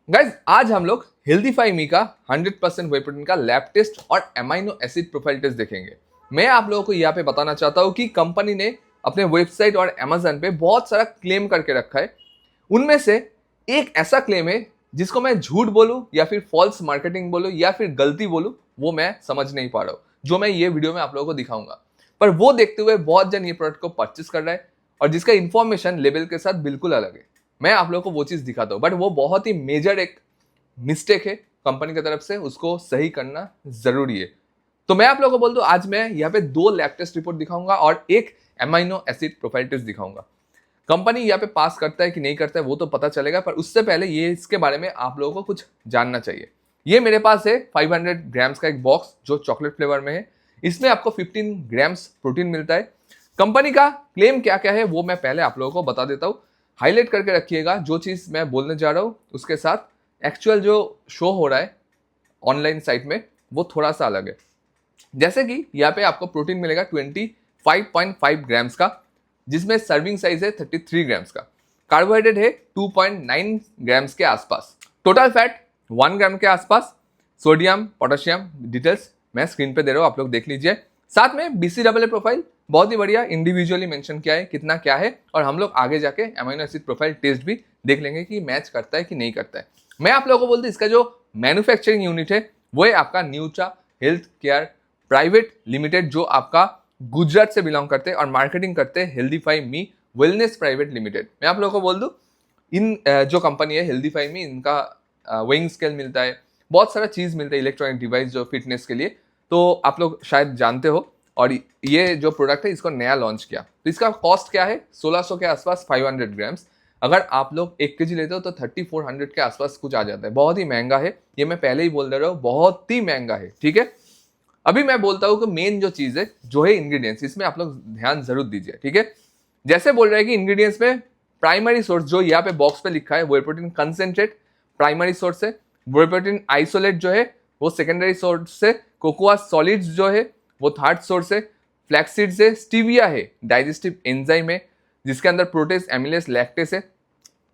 Guys आज हम लोग हेल्दीफाई मी का 100% वे प्रोटीन का लैब टेस्ट और एमाइनो एसिड प्रोफाइल टेस्ट देखेंगे। मैं आप लोगों को यहाँ पे बताना चाहता हूँ कि कंपनी ने अपने वेबसाइट और अमेजन पे बहुत सारा क्लेम करके रखा है। उनमें से एक ऐसा क्लेम है जिसको मैं झूठ बोलूं या फिर फॉल्स मार्केटिंग बोलूं या फिर गलती बोलूं, वो मैं समझ नहीं पा रहा हूं, जो मैं ये वीडियो में आप लोगों को दिखाऊंगा। पर वो देखते हुए बहुत जन ये प्रोडक्ट को परचेस कर रहा है और जिसका इंफॉर्मेशन लेवल के साथ बिल्कुल अलग है। मैं आप लोगों को वो चीज दिखाता हूँ, बट वो बहुत ही मेजर एक मिस्टेक है कंपनी की तरफ से, उसको सही करना जरूरी है। तो मैं आप लोगों को बोल दूं, आज मैं यहाँ पे 2 लैब टेस्ट रिपोर्ट दिखाऊंगा और एक एमाइनो एसिड प्रोफाइल टेस्ट दिखाऊंगा। कंपनी यहाँ पे पास करता है कि नहीं करता है वो तो पता चलेगा, पर उससे पहले ये इसके बारे में आप लोगों को कुछ जानना चाहिए। ये मेरे पास है 500 ग्राम्स का एक बॉक्स जो चॉकलेट फ्लेवर में है। इसमें आपको 15 ग्राम्स प्रोटीन मिलता है। कंपनी का क्लेम क्या क्या है वो मैं पहले आप लोगों को बता देता हूँ। हाईलाइट करके रखिएगा, जो चीज़ मैं बोलने जा रहा हूँ उसके साथ एक्चुअल जो शो हो रहा है ऑनलाइन साइट में वो थोड़ा सा अलग है। जैसे कि यहाँ पे आपको प्रोटीन मिलेगा 25.5 ग्राम्स का, जिसमें सर्विंग साइज है 33 ग्राम्स का। कार्बोहाइड्रेट है 2.9 ग्राम्स के आसपास। टोटल फैट 1 ग्राम के आसपास। सोडियम पोटेशियम डिटेल्स मैं स्क्रीन पे दे रहा हूँ, आप लोग देख लीजिए। साथ में BCAA प्रोफाइल बहुत ही बढ़िया इंडिविजुअली मेंशन किया है कितना क्या है, और हम लोग आगे जाके एमिनो एसिड प्रोफाइल टेस्ट भी देख लेंगे कि मैच करता है कि नहीं करता है। मैं आप लोगों को बोलते इसका जो मैन्युफैक्चरिंग यूनिट है वो है आपका Nutra health care private limited, जो आपका गुजरात से बिलोंग करते हैं और मार्केटिंग करते हैं हेल्दीफाई मी वेलनेस प्राइवेट लिमिटेड। मैं आप लोगों को बोल दूं, इन जो कंपनी है हेल्दीफाई मी, इनका वेइंग स्केल मिलता है, बहुत सारा चीज़ मिलता है, इलेक्ट्रॉनिक डिवाइस जो फिटनेस के लिए, तो आप लोग शायद जानते हो। और ये जो प्रोडक्ट है इसको नया लॉन्च किया, तो इसका कॉस्ट क्या है 1600 के आसपास 500 ग्राम्स। अगर आप लोग 1 kg लेते हो तो 3400 के आसपास कुछ आ जाता है। बहुत ही महंगा है, ये मैं पहले ही बोल दे रहा हूँ, बहुत ही महंगा है, ठीक है। अभी मैं बोलता हूँ कि मेन जो चीज़ है जो है इंग्रेडिएंट्स, इसमें आप लोग ध्यान जरूर दीजिए, ठीक है। जैसे बोल रहे हैं कि इंग्रेडिएंट्स में प्राइमरी सोर्स जो यहाँ पे बॉक्स पे लिखा है whey protein concentrate primary source है, वे प्रोटीन आइसोलेट जो है वो सेकेंडरी सोर्स है, कोकोआ सॉलिड्स जो है वो थर्ड सोर्स है, फ्लैक्सीड्स है, स्टीविया है डाइजेस्टिव एंजाइम है जिसके अंदर प्रोटेस एमिलेस लैक्टेस है,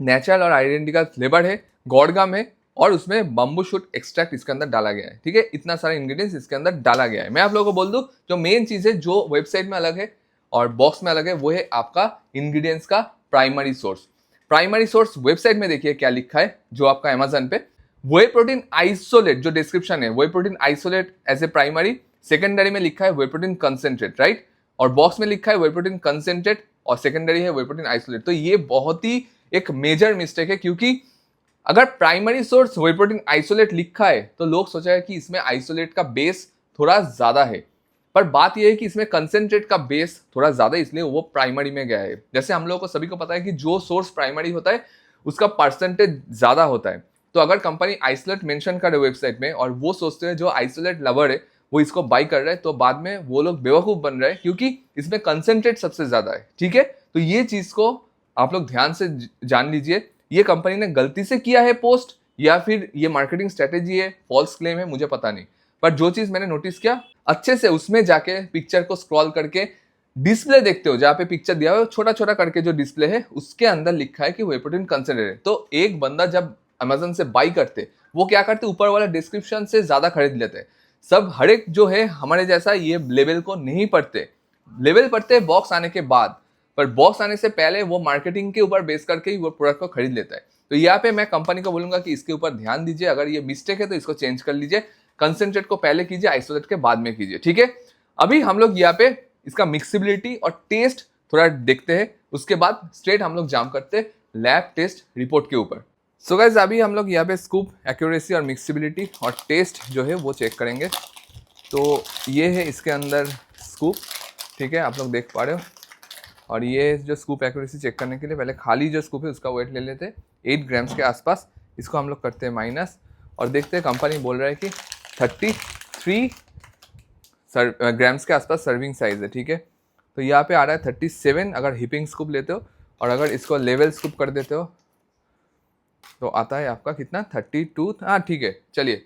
नेचुरल और आइडेंटिकल फ्लेवर है, गॉडगम है, और उसमें बम्बू शूट एक्सट्रैक्ट इसके अंदर डाला गया है, ठीक है। इतना सारा इंग्रेडिएंट्स इसके अंदर डाला गया है। मैं आप लोगों को बोल दूं, जो मेन चीज है जो वेबसाइट में अलग है और बॉक्स में अलग है वो है आपका इंग्रेडिएंट्स का primary source. Primary source website में देखिए क्या लिखा है, जो आपका अमेजन पे वे प्रोटीन आइसोलेट जो डिस्क्रिप्शन है, whey protein isolate as a primary, secondary में लिखा है वे प्रोटीन कंसेंट्रेट, राइट, और बॉक्स में लिखा है वे प्रोटीन कंसेंट्रेट और सेकेंडरी है वे प्रोटीन आइसोलेट। तो ये बहुत ही एक मेजर मिस्टेक है, क्योंकि अगर प्राइमरी सोर्स वे प्रोटीन आइसोलेट लिखा है तो लोग सोचा है कि इसमें आइसोलेट का बेस थोड़ा ज्यादा है, पर बात यह है कि इसमें कंसेंट्रेट का बेस थोड़ा ज्यादा, इसलिए वो प्राइमरी में गया है। जैसे हम लोगों को सभी को पता है कि जो सोर्स प्राइमरी होता है उसका परसेंटेज ज्यादा होता है। तो अगर कंपनी आइसोलेट मेंशन करे वेबसाइट में और वो सोचते हैं जो आइसोलेट लवर है वो इसको बाई कर रहा है, तो बाद में वो लोग बेवकूफ बन रहे हैं, क्योंकि इसमें कंसेंट्रेट सबसे ज्यादा है, ठीक है। तो ये चीज को आप लोग ध्यान से जान लीजिए। ये कंपनी ने गलती से किया है पोस्ट या फिर ये मार्केटिंग स्ट्रेटेजी है, फॉल्स क्लेम है, मुझे पता नहीं। पर जो चीज मैंने नोटिस किया, अच्छे से उसमें जाके पिक्चर को स्क्रॉल करके डिस्प्ले देखते हो, जहाँ पे पिक्चर दिया हुआ है छोटा छोटा करके जो डिस्प्ले है उसके अंदर लिखा है कि वे प्रोटीन कंसेंट्रेट है। तो एक बंदा जब अमेजन से बाई करते, वो क्या करते, ऊपर वाला डिस्क्रिप्शन से ज्यादा खरीद लेते। सब हर एक जो है हमारे जैसा ये लेवल को नहीं पढ़ते, लेवल पढ़ते बॉक्स आने के बाद, पर बॉक्स आने से पहले वो मार्केटिंग के ऊपर बेस करके ही वो प्रोडक्ट को खरीद लेता है। तो यहाँ पे मैं कंपनी को बोलूंगा कि इसके ऊपर ध्यान दीजिए, अगर ये मिस्टेक है तो इसको चेंज कर लीजिए, कंसेंट्रेट को पहले कीजिए, आइसोलेट के बाद में कीजिए, ठीक है। अभी हम लोग यहाँ पे इसका मिक्सिबिलिटी और टेस्ट थोड़ा देखते हैं, उसके बाद स्ट्रेट हम लोग जाम करते हैं लैब टेस्ट रिपोर्ट के ऊपर। सो गाइस अभी हम लोग यहाँ पे स्कूप एक्यूरेसी और मिक्सिबिलिटी और टेस्ट जो है वो चेक करेंगे। तो ये है इसके अंदर स्कूप, ठीक है, आप लोग देख पा रहे हो। और ये जो स्कूप एक्यूरेसी चेक करने के लिए पहले खाली जो स्कूप है उसका वेट ले लेते हैं 8 ग्राम्स के आसपास। इसको हम लोग करते हैं माइनस और देखते हैं, कंपनी बोल रहा है कि 33 ग्राम्स के आसपास सर्विंग साइज है, ठीक है। तो यहाँ पे आ रहा है 37 अगर हिपिंग स्कूप लेते हो, और अगर इसको लेवल स्कूप कर देते हो तो आता है आपका कितना 32। हाँ ठीक है, चलिए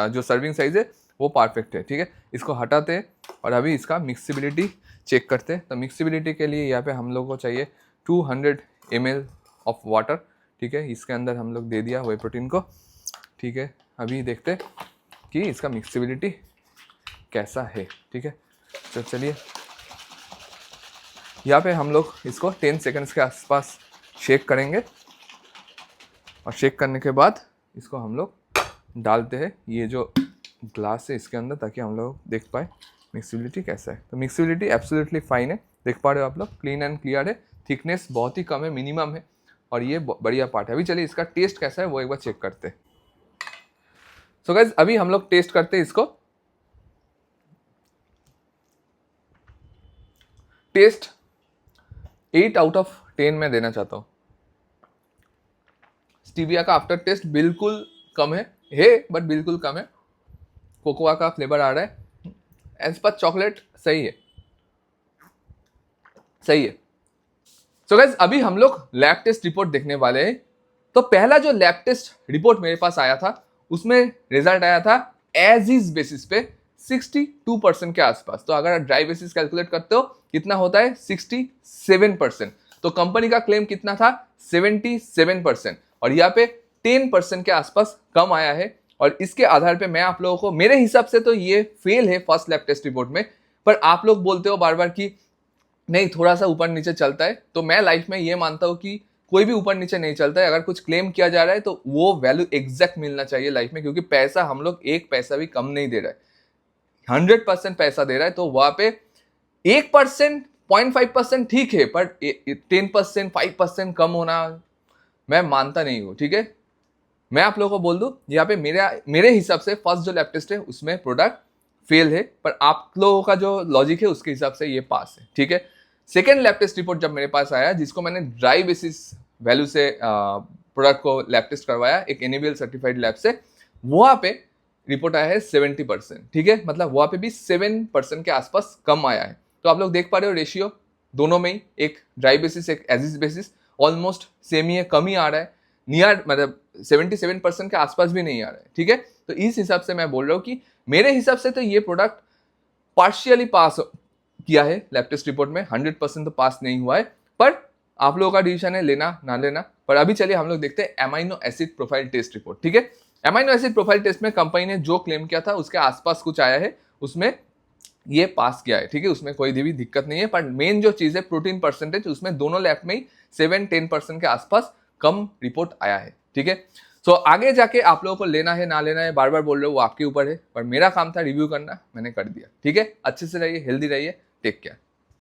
जो सर्विंग साइज है वो परफेक्ट है, ठीक है। इसको हटाते हैं और अभी इसका मिक्सिबिलिटी चेक करते हैं। तो मिक्सिबिलिटी के लिए यहाँ पे हम लोग को चाहिए 200 ml ऑफ वाटर, ठीक है, इसके अंदर हम लोग दे दिया वे प्रोटीन को। ठीक है, अभी देखते कि इसका मिक्सिबिलिटी कैसा है। ठीक है, तो चलिए यहाँ पे हम लोग इसको 10 सेकंड्स के आसपास शेक करेंगे और शेक करने के बाद इसको हम लोग डालते हैं ये जो ग्लास है इसके अंदर, ताकि हम लोग देख पाए मिक्सिबिलिटी कैसा है। तो मिक्सिबिलिटी एब्सोल्युटली फाइन है, देख पा रहे हो आप लोग, क्लीन एंड क्लियर है, थिकनेस बहुत ही कम है, मिनिमम है, और ये बढ़िया पार्ट है। अभी चलिए इसका टेस्ट कैसा है वो एक बार चेक करते हैं। सो गाइस अभी हम लोग टेस्ट करते हैं इसको। टेस्ट 8 आउट ऑफ 10 मैं देना चाहता हूँ। स्टीविया का आफ्टर टेस्ट बिल्कुल कम है बट बिल्कुल कम है। कोकोआ का फ्लेवर आ रहा है, एज पर चॉकलेट सही है, सही है। सो गाइस अभी हम लोग लैब टेस्ट रिपोर्ट देखने वाले हैं। तो पहला जो लैब टेस्ट रिपोर्ट मेरे पास आया था उसमें रिजल्ट आया था एज इज बेसिस पे 62% के आसपास। तो अगर ड्राई बेसिस कैलकुलेट करते हो कितना होता है 67%। तो कंपनी का क्लेम कितना था 77%, और यहाँ पे 10% के आसपास कम आया है। और इसके आधार पे मैं आप लोगों को, मेरे हिसाब से तो ये फेल है फर्स्ट लैब टेस्ट रिपोर्ट में, पर आप लोग बोलते हो बार बार कि नहीं थोड़ा सा ऊपर नीचे चलता है। तो मैं लाइफ में ये मानता हूँ कि कोई भी ऊपर नीचे नहीं चलता है। अगर कुछ क्लेम किया जा रहा है तो वो वैल्यू एग्जैक्ट मिलना चाहिए लाइफ में, क्योंकि पैसा हम लोग एक पैसा भी कम नहीं दे रहा है, 100% पैसा दे रहा है। तो वहां पे 1%, 0.5% ठीक है, पर 10%, 5% कम होना मैं मानता नहीं हूँ। ठीक है, मैं आप लोगों को बोल दूं यहाँ पे मेरे हिसाब से फर्स्ट जो लैब टेस्ट है उसमें प्रोडक्ट फेल है, पर आप लोगों का जो लॉजिक है उसके हिसाब से ये पास है। ठीक है, सेकेंड लैब टेस्ट रिपोर्ट जब मेरे पास आया, जिसको मैंने ड्राई बेसिस वैल्यू से प्रोडक्ट को लैब टेस्ट करवाया एक एनएबीएल सर्टिफाइड लैब से, वहां पे रिपोर्ट आया है 70%। ठीक है, मतलब वहां पे भी 7% के आसपास कम आया है। तो आप लोग देख पा रहे हो रेशियो दोनों में ही, एक ड्राई बेसिस एक एजिस बेसिस, ऑलमोस्ट सेम ही है, कम ही आ रहा है, नियर मतलब 77% के आसपास भी नहीं आ रहा है। ठीक है, तो इस हिसाब से मैं बोल रहा हूँ कि मेरे हिसाब से तो ये प्रोडक्ट पार्शियली पास किया है लैब टेस्ट रिपोर्ट में, 100% तो पास नहीं हुआ है, पर आप लोगों का डिसीजन है लेना ना लेना। पर अभी चलिए हम लोग देखते हैं amino acid profile test report. ठीक है, एमाइनो एसिड प्रोफाइल टेस्ट में कंपनी ने जो क्लेम किया था उसके आसपास कुछ आया है, उसमें ये पास किया है। ठीक है, उसमें कोई भी दिक्कत नहीं है। पर मेन जो चीज है प्रोटीन परसेंटेज, उसमें दोनों लैब में ही 7-10% के आसपास कम रिपोर्ट आया है। ठीक है, सो आगे जाके आप लोगों को लेना है ना लेना है बार बार बोल रहे हो, वो आपके ऊपर है, पर मेरा काम था रिव्यू करना, मैंने कर दिया। ठीक है, अच्छे से रहिए, हेल्दी रहिए, टेक केयर।